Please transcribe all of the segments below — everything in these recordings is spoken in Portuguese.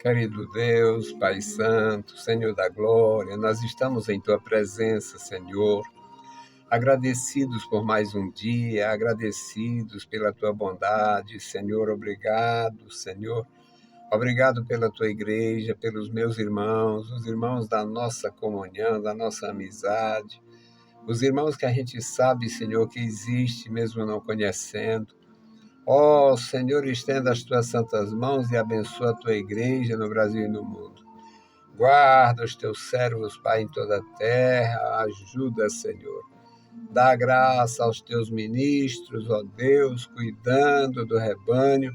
Querido Deus, Pai Santo, Senhor da Glória, nós estamos em Tua presença, Senhor, agradecidos por mais um dia, agradecidos pela Tua bondade, Senhor, obrigado, Senhor. Obrigado pela Tua igreja, pelos meus irmãos, os irmãos da nossa comunhão, da nossa amizade, os irmãos que a gente sabe, Senhor, que existe mesmo não conhecendo. Ó, Senhor, estenda as Tuas santas mãos e abençoa a Tua igreja no Brasil e no mundo. Guarda os Teus servos, Pai, em toda a terra. Ajuda, Senhor. Dá graça aos Teus ministros, ó Deus, cuidando do rebanho.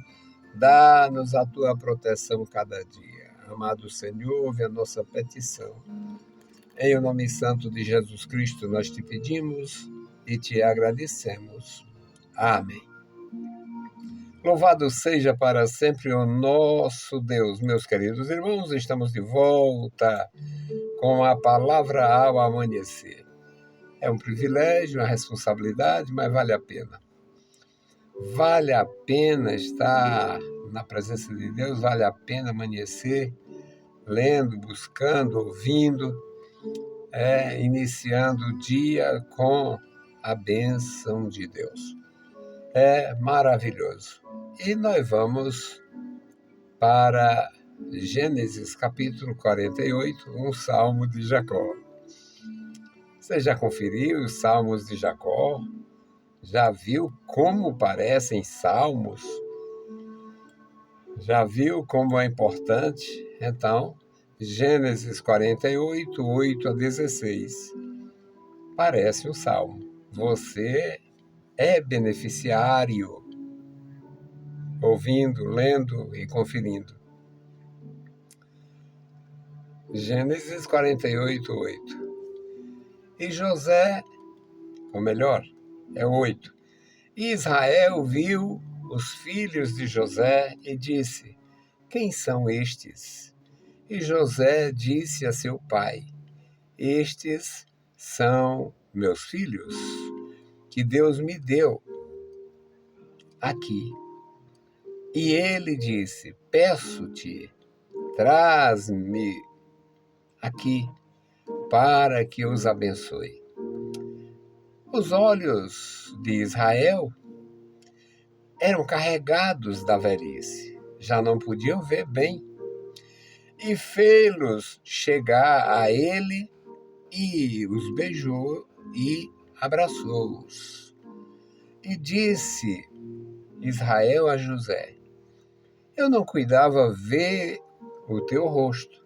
Dá-nos a Tua proteção cada dia. Amado Senhor, ouve a nossa petição. Em o nome santo de Jesus Cristo nós te pedimos e te agradecemos. Amém. Louvado seja para sempre o nosso Deus. Meus queridos irmãos, estamos de volta com a palavra ao amanhecer. É um privilégio, uma responsabilidade, mas vale a pena. Vale a pena estar na presença de Deus, vale a pena amanhecer, lendo, buscando, ouvindo, iniciando o dia com a bênção de Deus. É maravilhoso. E nós vamos para Gênesis capítulo 48, um salmo de Jacó. Você já conferiu os salmos de Jacó? Já viu como parecem salmos? Já viu como é importante? Então, Gênesis 48, 8 a 16. Parece um salmo. Você é beneficiário, ouvindo, lendo e conferindo. Gênesis 48, 8. E José, ou melhor, é 8. E Israel viu os filhos de José e disse: quem são estes? E José disse a seu pai: estes são meus filhos, que Deus me deu aqui. E ele disse: peço-te, traz-me aqui, para que os abençoe. Os olhos de Israel eram carregados da velhice, já não podiam ver bem, e fê-los chegar a ele, e os beijou e abraçou-os. E disse Israel a José: eu não cuidava ver o teu rosto,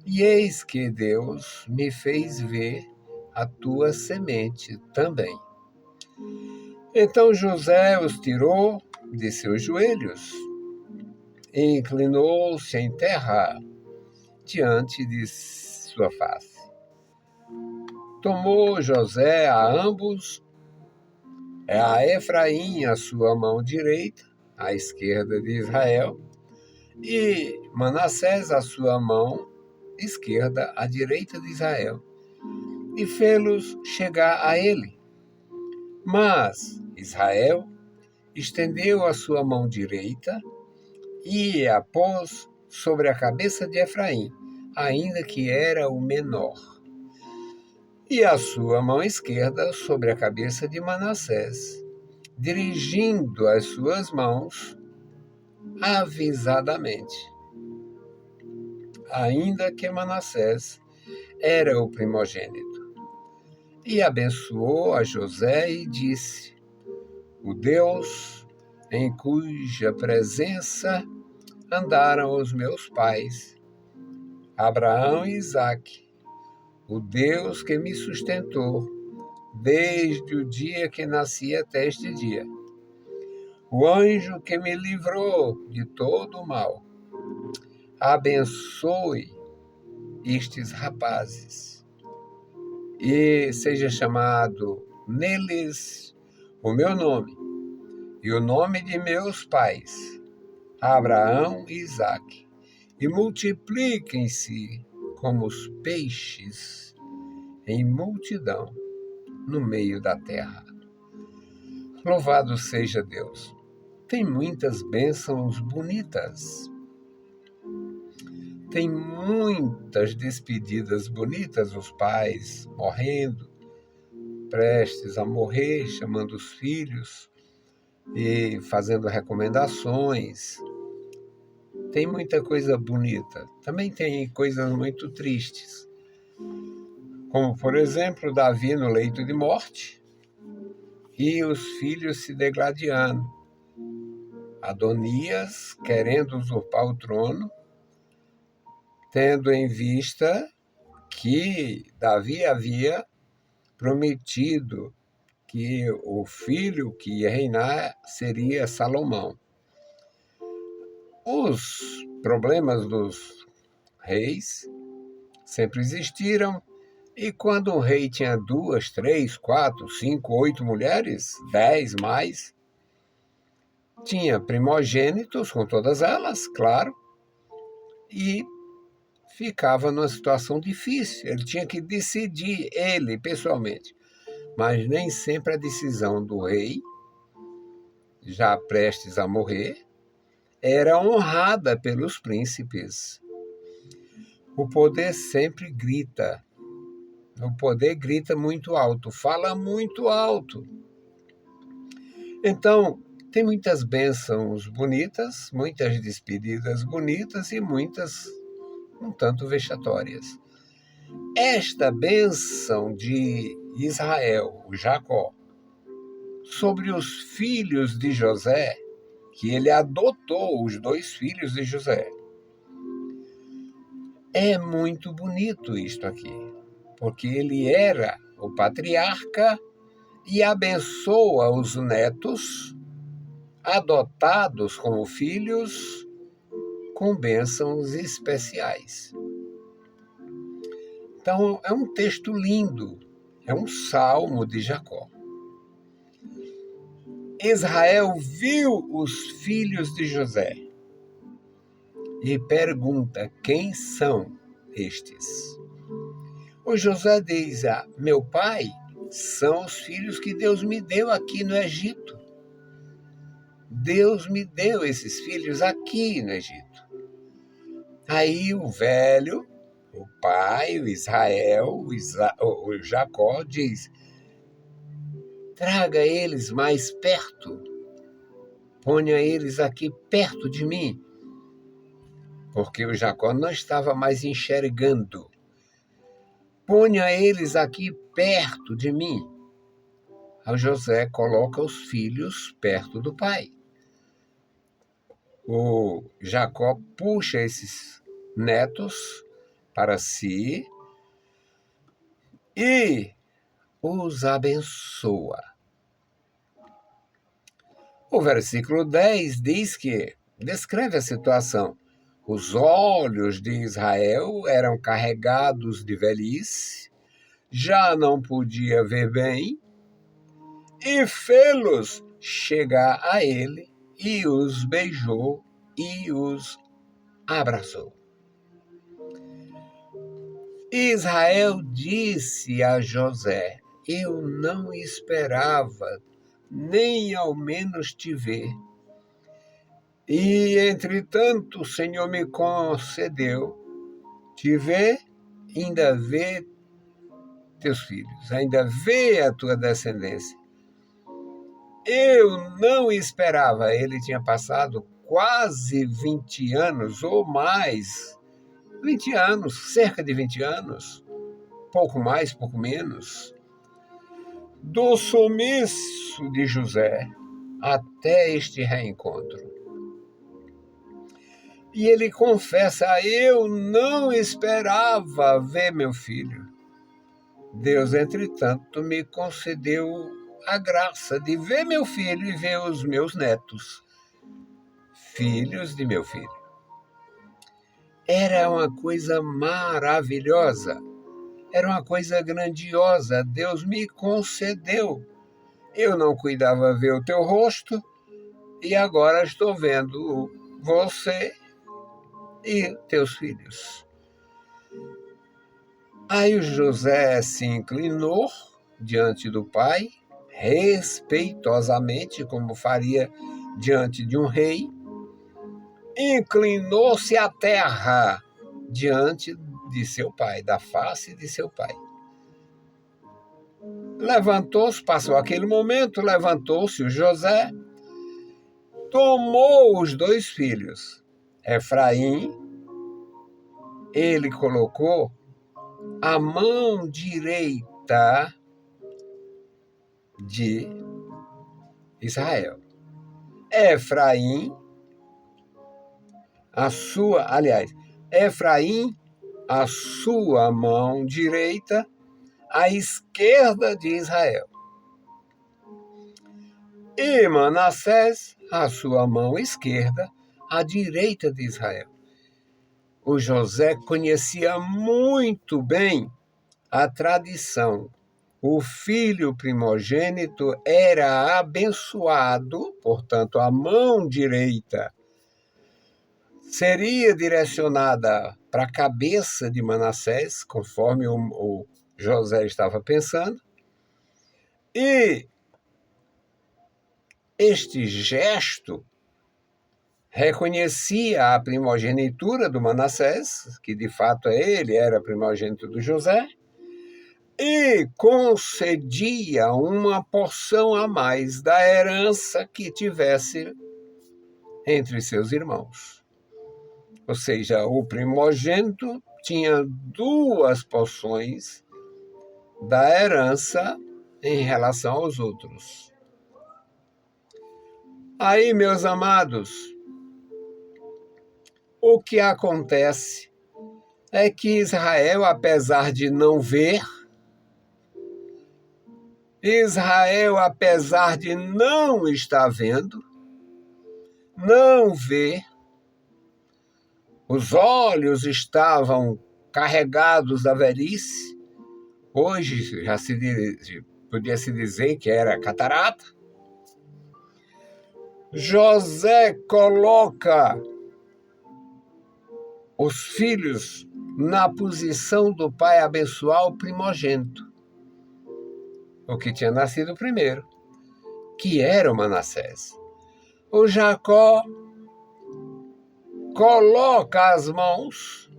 e eis que Deus me fez ver a tua semente também. Então José os tirou de seus joelhos e inclinou-se em terra diante de sua face. Tomou José a ambos, a Efraim a sua mão direita, à esquerda de Israel, e Manassés a sua mão esquerda, à direita de Israel, e fê-los chegar a ele. Mas Israel estendeu a sua mão direita e a pôs sobre a cabeça de Efraim, ainda que era o menor, e a sua mão esquerda sobre a cabeça de Manassés, dirigindo as suas mãos avisadamente, ainda que Manassés era o primogênito. E abençoou a José e disse: o Deus em cuja presença andaram os meus pais, Abraão e Isaque, o Deus que me sustentou desde o dia que nasci até este dia, o anjo que me livrou de todo o mal, abençoe estes rapazes e seja chamado neles o meu nome e o nome de meus pais, Abraão e Isaque, e multipliquem-se como os peixes em multidão no meio da terra. Louvado seja Deus! Tem muitas bênçãos bonitas. Tem muitas despedidas bonitas, os pais morrendo, prestes a morrer, chamando os filhos e fazendo recomendações. Tem muita coisa bonita. Também tem coisas muito tristes, como, por exemplo, Davi no leito de morte e os filhos se degladiando. Adonias querendo usurpar o trono, tendo em vista que Davi havia prometido que o filho que ia reinar seria Salomão. Os problemas dos reis sempre existiram, e quando um rei tinha 2, 3, 4, 5, 8 mulheres, 10 mais, tinha primogênitos com todas elas, claro, e ficava numa situação difícil. Ele tinha que decidir, ele pessoalmente. Mas nem sempre a decisão do rei, já prestes a morrer, era honrada pelos príncipes. O poder sempre grita. O poder grita muito alto, fala muito alto. Então, tem muitas bênçãos bonitas, muitas despedidas bonitas e muitas um tanto vexatórias. Esta bênção de Israel, o Jacó, sobre os filhos de José, que ele adotou os 2 filhos de José. É muito bonito isto aqui, porque ele era o patriarca e abençoa os netos adotados como filhos com bênçãos especiais. Então, é um texto lindo, é um salmo de Jacó. Israel viu os filhos de José e pergunta: quem são estes? O José diz: meu pai são os filhos que Deus me deu aqui no Egito. Deus me deu esses filhos aqui no Egito. Aí o velho, o pai, o Israel, o Jacó diz: traga eles mais perto, ponha eles aqui perto de mim, porque o Jacó não estava mais enxergando. Ponha eles aqui perto de mim. Aí José coloca os filhos perto do pai. O Jacó puxa esses netos para si e os abençoa. O versículo 10 diz que descreve a situação. Os olhos de Israel eram carregados de velhice, já não podia ver bem, e fê-los chegar a ele, e os beijou e os abraçou. Israel disse a José: eu não esperava nem ao menos te ver. E, entretanto, o Senhor me concedeu te ver, ainda ver teus filhos, ainda ver a tua descendência. Eu não esperava. Ele tinha passado quase 20 anos ou mais, 20 anos, cerca de 20 anos, pouco mais, pouco menos, do sumiço de José até este reencontro. E ele confessa: eu não esperava ver meu filho. Deus, entretanto, me concedeu a graça de ver meu filho e ver os meus netos, filhos de meu filho. Era uma coisa maravilhosa, era uma coisa grandiosa. Deus me concedeu. Eu não cuidava ver o teu rosto e agora estou vendo você e teus filhos. Aí o José se inclinou diante do pai, respeitosamente, como faria diante de um rei, inclinou-se à terra diante de seu pai, da face de seu pai. Levantou-se, passou aquele momento, levantou-se o José, tomou os 2 filhos, Efraim, ele colocou a mão direita de Israel. Efraim, Efraim, a sua mão direita, à esquerda de Israel. E Manassés, a sua mão esquerda, à direita de Israel. O José conhecia muito bem a tradição. O filho primogênito era abençoado, portanto, a mão direita seria direcionada para a cabeça de Manassés, conforme o José estava pensando, e este gesto reconhecia a primogenitura do Manassés, que de fato ele era primogênito do José, e concedia uma porção a mais da herança que tivesse entre seus irmãos. Ou seja, o primogênito tinha 2 porções da herança em relação aos outros. Aí, meus amados, o que acontece é que Israel, apesar de não ver, Israel, apesar de não estar vendo, não vê, os olhos estavam carregados da velhice, hoje já podia se dizer que era catarata. José coloca os filhos na posição do pai abençoar o primogênito, o que tinha nascido primeiro, que era o Manassés. O Jacó coloca as mãos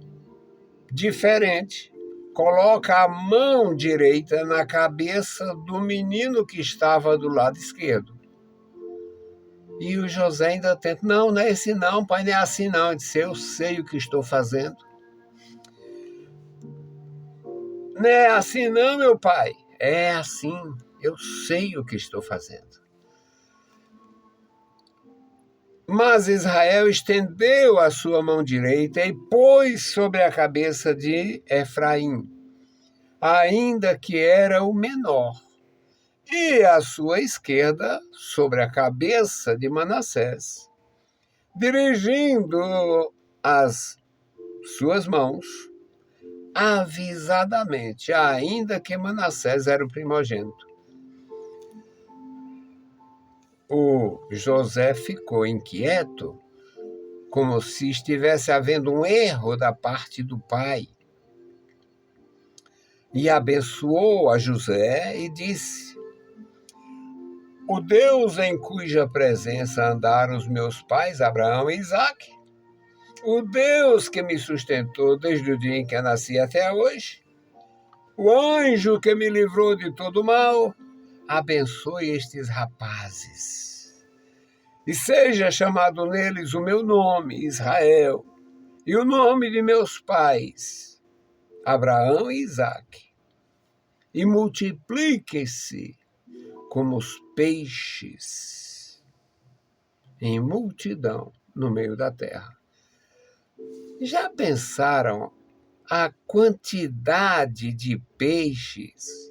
diferente, coloca a mão direita na cabeça do menino que estava do lado esquerdo. E o José ainda tenta, não é esse não, pai, não é assim não. Ele disse, eu sei o que estou fazendo. Não é assim não, meu pai. É assim, eu sei o que estou fazendo. Mas Israel estendeu a sua mão direita e pôs sobre a cabeça de Efraim, ainda que era o menor, e a sua esquerda sobre a cabeça de Manassés, dirigindo as suas mãos avisadamente, ainda que Manassés era o primogênito. O José ficou inquieto, como se estivesse havendo um erro da parte do pai. E abençoou a José e disse, o Deus em cuja presença andaram os meus pais, Abraão e Isaque, o Deus que me sustentou desde o dia em que eu nasci até hoje, o anjo que me livrou de todo mal, abençoe estes rapazes, e seja chamado neles o meu nome, Israel, e o nome de meus pais, Abraão e Isaque, e multiplique-se como os peixes em multidão no meio da terra. Já pensaram a quantidade de peixes?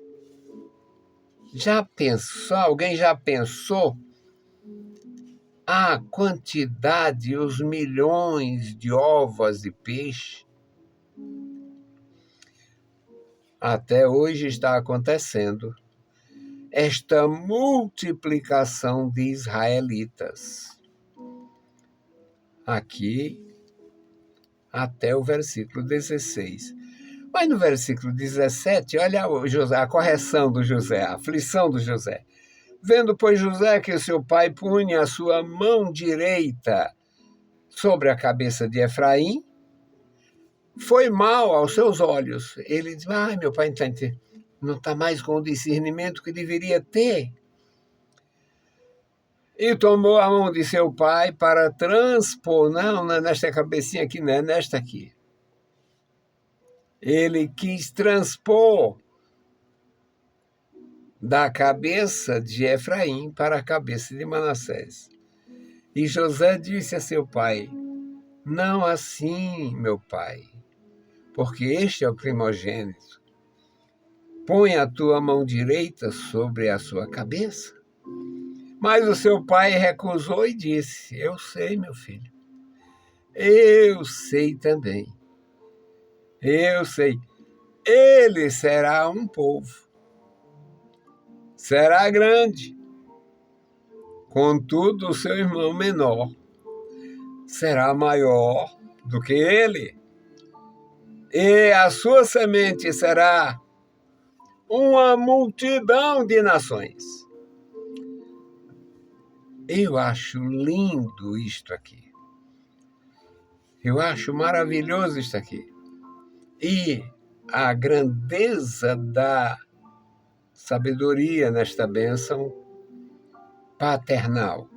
Alguém já pensou a quantidade, os milhões de ovos de peixe? Até hoje está acontecendo esta multiplicação de israelitas. Aqui até o versículo 16. Mas no versículo 17, olha a correção do José, a aflição do José. Vendo, pois, José que seu pai punha a sua mão direita sobre a cabeça de Efraim, foi mal aos seus olhos. Ele disse, meu pai não está mais com o discernimento que deveria ter. E tomou a mão de seu pai para transpor, não é nesta cabecinha aqui, não é nesta aqui. Ele quis transpor da cabeça de Efraim para a cabeça de Manassés. E José disse a seu pai, não assim, meu pai, porque este é o primogênito. Põe a tua mão direita sobre a sua cabeça. Mas o seu pai recusou e disse, eu sei, meu filho, eu sei também, eu sei, ele será um povo, será grande, contudo o seu irmão menor será maior do que ele, e a sua semente será uma multidão de nações. Eu acho lindo isto aqui. Eu acho maravilhoso isto aqui. E a grandeza da sabedoria nesta bênção paternal.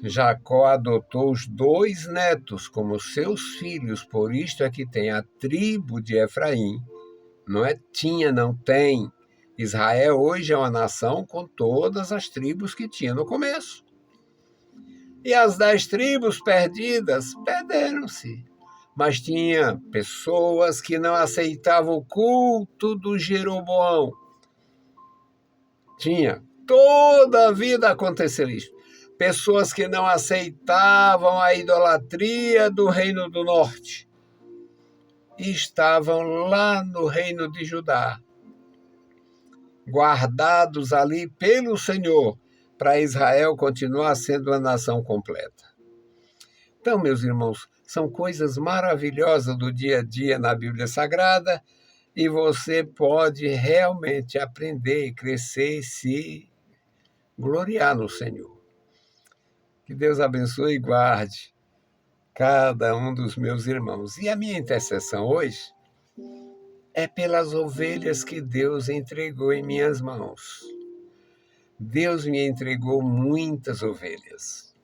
Jacó adotou os 2 netos como seus filhos, por isto é que tem a tribo de Efraim. Não é tinha, não tem. Israel hoje é uma nação com todas as tribos que tinha no começo. E as 10 tribos perdidas perderam-se. Mas tinha pessoas que não aceitavam o culto do Jeroboão. Toda a vida aconteceu isso. Pessoas que não aceitavam a idolatria do Reino do Norte. E estavam lá no Reino de Judá, guardados ali pelo Senhor, para Israel continuar sendo uma nação completa. Então, meus irmãos, são coisas maravilhosas do dia a dia na Bíblia Sagrada e você pode realmente aprender, crescer e se gloriar no Senhor. Que Deus abençoe e guarde cada um dos meus irmãos. E a minha intercessão hoje é pelas ovelhas que Deus entregou em minhas mãos. Deus me entregou muitas ovelhas.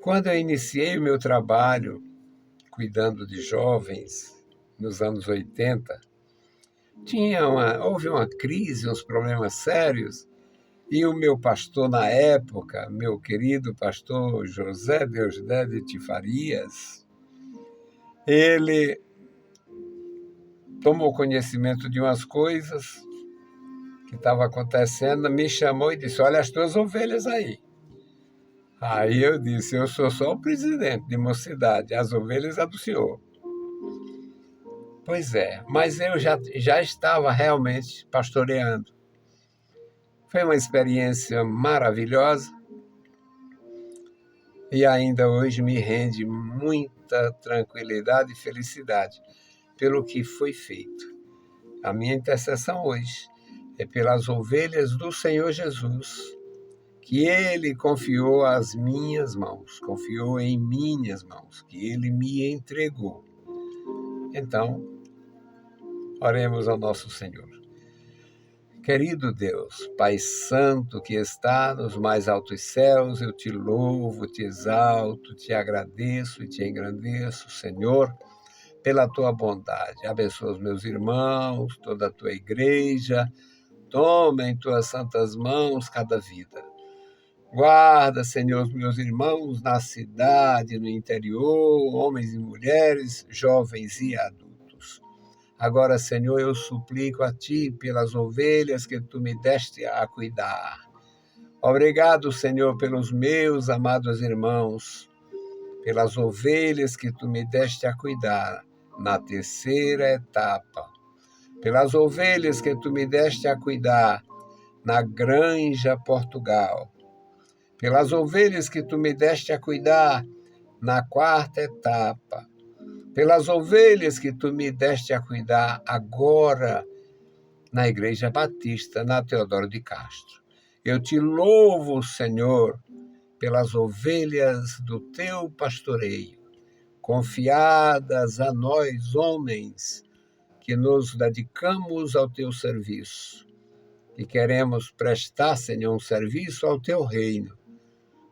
Quando eu iniciei o meu trabalho cuidando de jovens nos anos 80, houve uma crise, uns problemas sérios, e o meu pastor na época, meu querido pastor José Deusdedit Farias, ele tomou conhecimento de umas coisas que estavam acontecendo, me chamou e disse, olha as tuas ovelhas aí. Aí eu disse, eu sou só o presidente de mocidade, as ovelhas é do senhor. Pois é, mas eu já estava realmente pastoreando. Foi uma experiência maravilhosa e ainda hoje me rende muita tranquilidade e felicidade pelo que foi feito. A minha intercessão hoje é pelas ovelhas do Senhor Jesus, que Ele confiou às minhas mãos, confiou em minhas mãos, que Ele me entregou. Então, oremos ao nosso Senhor. Querido Deus, Pai Santo que está nos mais altos céus, eu te louvo, te exalto, te agradeço e te engrandeço, Senhor, pela tua bondade. Abençoa os meus irmãos, toda a tua igreja, toma em tuas santas mãos cada vida. Guarda, Senhor, os meus irmãos na cidade, no interior, homens e mulheres, jovens e adultos. Agora, Senhor, eu suplico a Ti pelas ovelhas que Tu me deste a cuidar. Obrigado, Senhor, pelos meus amados irmãos, pelas ovelhas que Tu me deste a cuidar na terceira etapa, pelas ovelhas que Tu me deste a cuidar na Granja Portugal, pelas ovelhas que Tu me deste a cuidar na 4ª etapa, pelas ovelhas que Tu me deste a cuidar agora na Igreja Batista, na Teodoro de Castro. Eu te louvo, Senhor, pelas ovelhas do Teu pastoreio. confiadas a nós, homens, que nos dedicamos ao teu serviço e queremos prestar, Senhor, um serviço ao teu reino,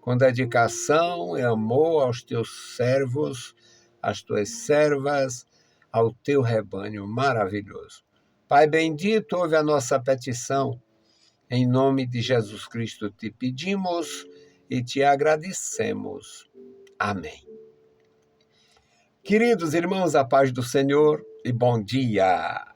com dedicação e amor aos teus servos, às tuas servas, ao teu rebanho maravilhoso. Pai bendito, ouve a nossa petição. Em nome de Jesus Cristo te pedimos e te agradecemos. Amém. Queridos irmãos, a paz do Senhor e bom dia.